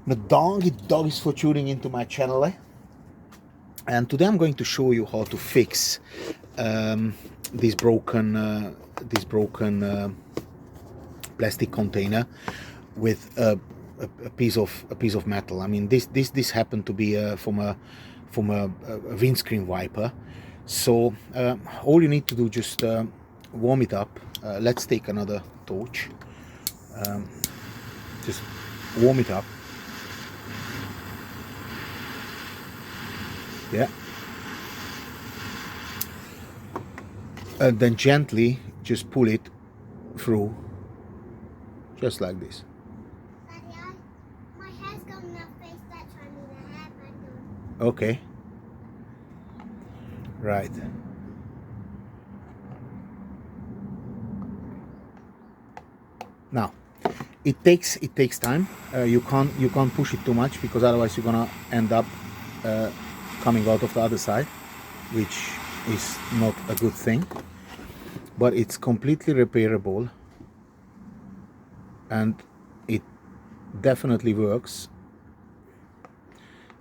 The dog is for tuning into my channel, and today I'm going to show you how to fix this broken plastic container with a piece of metal. I mean, this happened to be from a windscreen wiper. So all you need to do, just warm it up. Let's take another torch. Just warm it up. Yeah. And then gently just pull it through, just like this. Daddy, my hair's got enough face that's I need a hairband on. Okay. Right. Now, it takes time. You can't push it too much, because otherwise you're gonna end up coming out of the other side, which is not a good thing. But it's completely repairable, and it definitely works,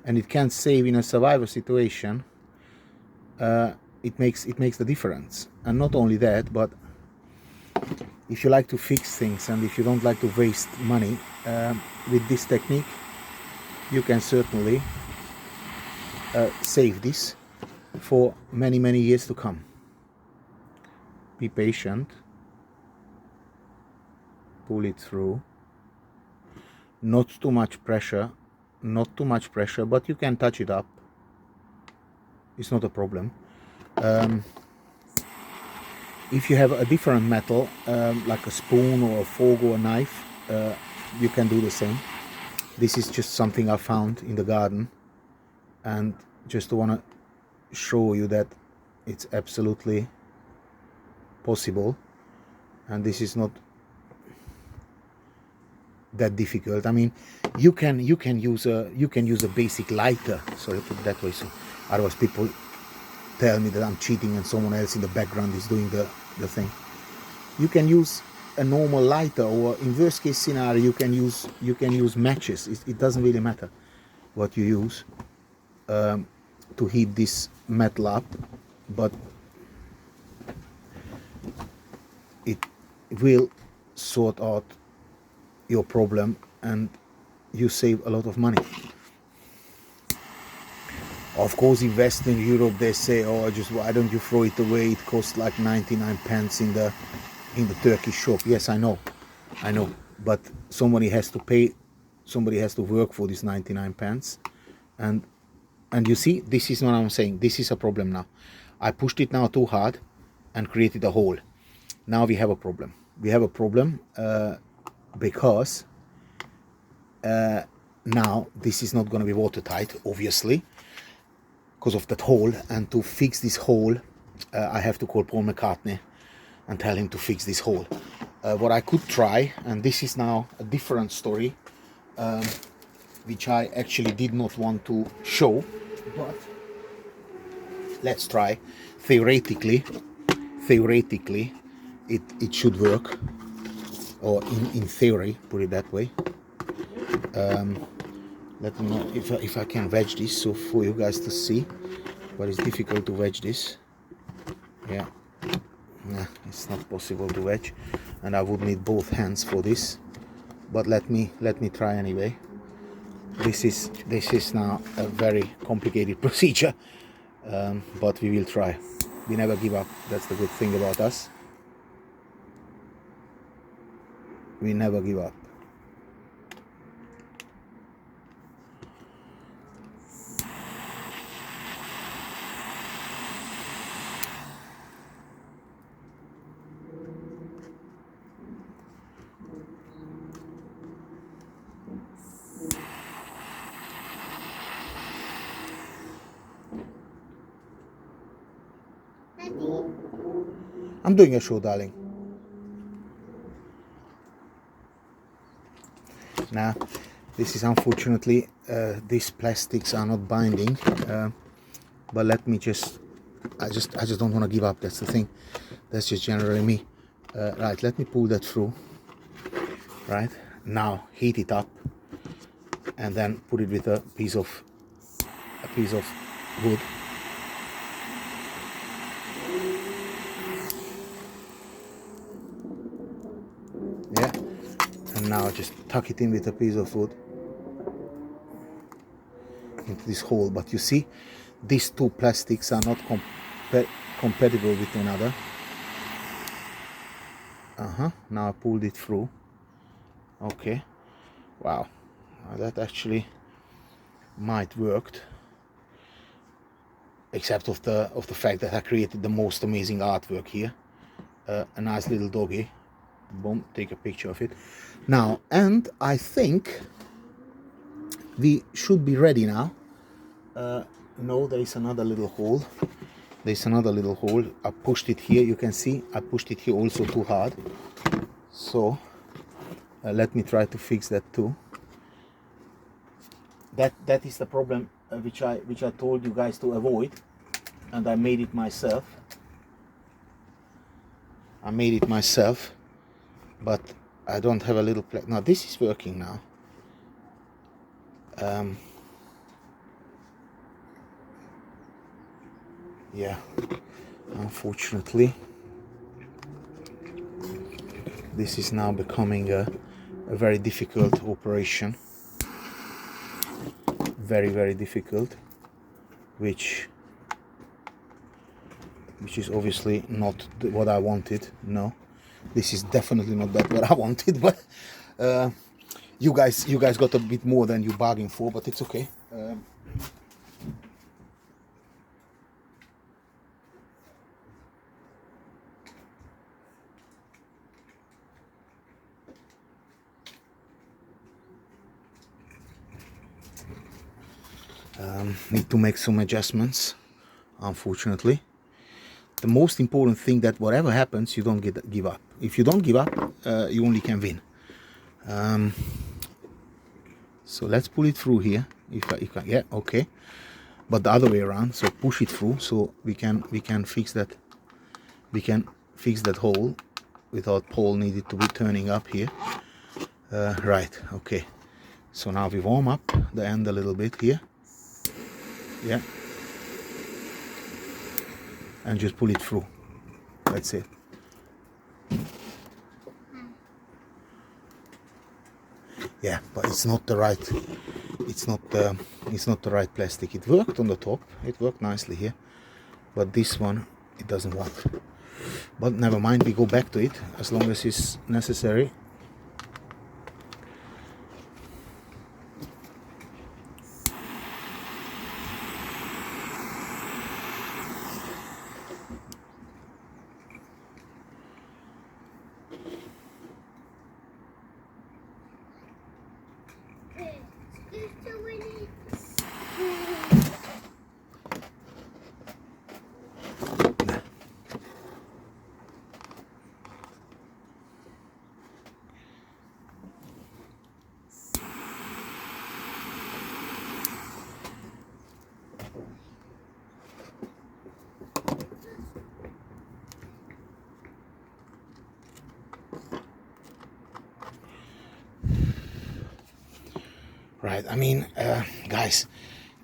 and it can save in a survivor situation. It makes the difference. And not only that, but if you like to fix things and if you don't like to waste money, with this technique you can certainly save this for many years to come. Be patient, pull it through, not too much pressure, but you can touch it up, it's not a problem. If you have a different metal, like a spoon or a fork or a knife, you can do the same. This is just something I found in the garden, and just want to show you that it's absolutely possible, and this is not that difficult. I mean, you can use a basic lighter. Sorry, put it that way, so otherwise people tell me that I'm cheating and someone else in the background is doing the thing. You can use a normal lighter, or in worst case scenario you can use matches. It doesn't really matter what you use to heat this metal up, but it will sort out your problem and you save a lot of money. Of course, in Western Europe they say, oh, just why don't you throw it away, it costs like 99 pence in the Turkish shop. Yes, I know, but somebody has to pay, somebody has to work for this 99 pence. And you see, this is what I'm saying, this is a problem now. I pushed it now too hard and created a hole. Now we have a problem. Because now this is not going to be watertight, obviously, because of that hole. And to fix this hole, I have to call Paul McCartney and tell him to fix this hole. What I could try, and this is now a different story, which I actually did not want to show, but let's try. Theoretically it should work, or in theory, put it that way. Let me know if I can wedge this, so for you guys to see. But it's difficult to wedge this. Yeah, nah, it's not possible to wedge, and I would need both hands for this. But let me try anyway. This is now a very complicated procedure, but we will try. We never give up. That's the good thing about us. We never give up. Daddy, I'm doing a show, darling. Now, this is unfortunately, these plastics are not binding, but let me I just don't want to give up. That's the thing. That's just generally me. Right, let me pull that through. Right, now heat it up, and then put it with a piece of wood. Yeah, and now just tuck it in with a piece of wood into this hole. But you see, these two plastics are not compatible with another. Now I pulled it through. Okay, wow, that actually might worked, except of the fact that I created the most amazing artwork here. A nice little doggy. Boom, take a picture of it now, and I think we should be ready now. No, there is another little hole. There's another little hole. I pushed it here. You can see I pushed it here also too hard. So let me try to fix that too. That is the problem which I told you guys to avoid, and I made it myself. But I don't have a little plate. Now this is working now. Yeah, unfortunately this is now becoming a very difficult operation. Very difficult, which is obviously not what I wanted. No, this is definitely not that what I wanted, but you guys got a bit more than you bargained for, but it's okay. Need to make some adjustments, unfortunately. The most important thing that whatever happens, you don't give up. If you don't give up, you only can win. So let's pull it through here. If I yeah, okay. But the other way around. So push it through, so we can fix that. We can fix that hole without Paul needed to be turning up here. Right. Okay. So now we warm up the end a little bit here. Yeah. And just pull it through. That's it. Yeah, but it's not the right. It's not the right plastic. It worked on the top. It worked nicely here, but this one it doesn't work. But never mind. We go back to it as long as it's necessary. Right, I mean, guys,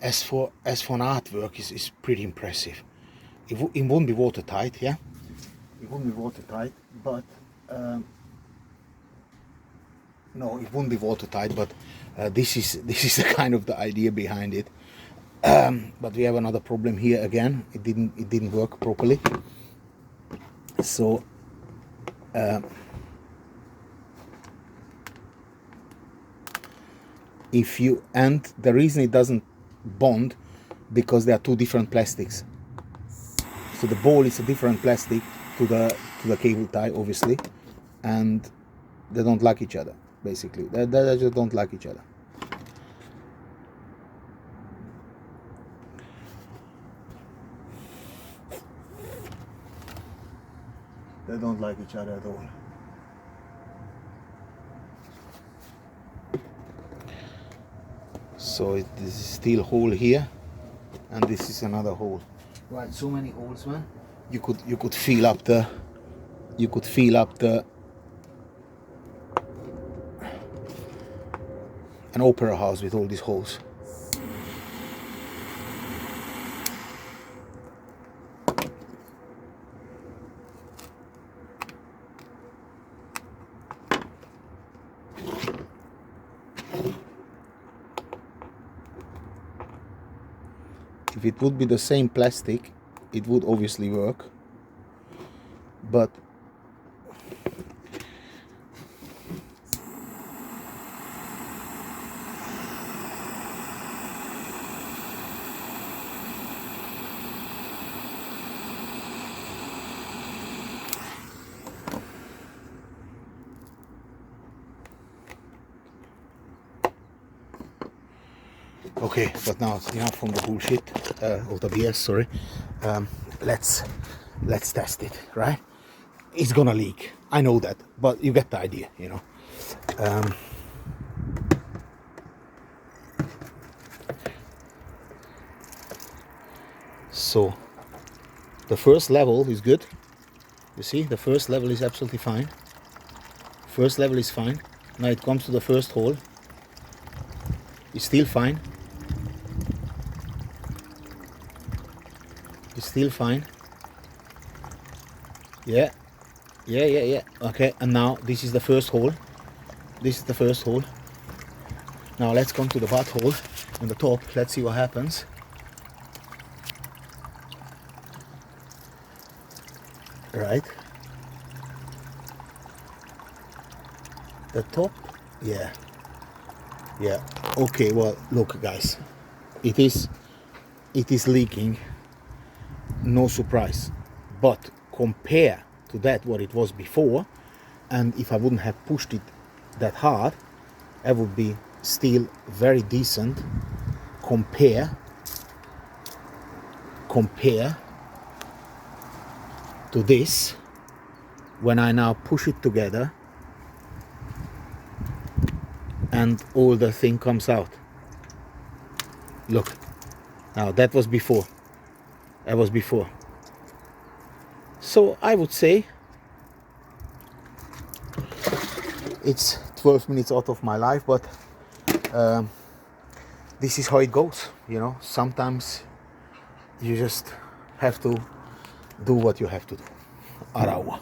as for an artwork, is pretty impressive. It won't be watertight, yeah. It won't be watertight, but no, it won't be watertight. But this is the kind of the idea behind it. But we have another problem here again. It didn't work properly. So. And the reason it doesn't bond, because there are two different plastics. So the ball is a different plastic to the cable tie, obviously, and they don't like each other. Basically, they just don't like each other. They don't like each other at all. So this is still hole here, and this is another hole. Right, so many holes, man. You could feel up the. an opera house with all these holes. If it would be the same plastic, it would obviously work, but okay, but now it's enough from the bullshit, or the BS, sorry. Let's test it, right? It's gonna leak, I know that, but you get the idea, you know. So the first level is good. You see, the first level is absolutely fine. First level is fine. Now it comes to the first hole. It's still fine. It's still fine. Yeah. Okay, and now this is the first hole. This is the first hole. Now let's come to the butthole on the top. Let's see what happens. Right. The top. Yeah. Okay, well, look guys. It is leaking. No surprise. But compare to that what it was before, and if I wouldn't have pushed it that hard, I would be still very decent. Compare to this when I now push it together and all the thing comes out. Look, now that was before. So I would say it's 12 minutes out of my life, but this is how it goes, you know. Sometimes you just have to do what you have to do. Araua.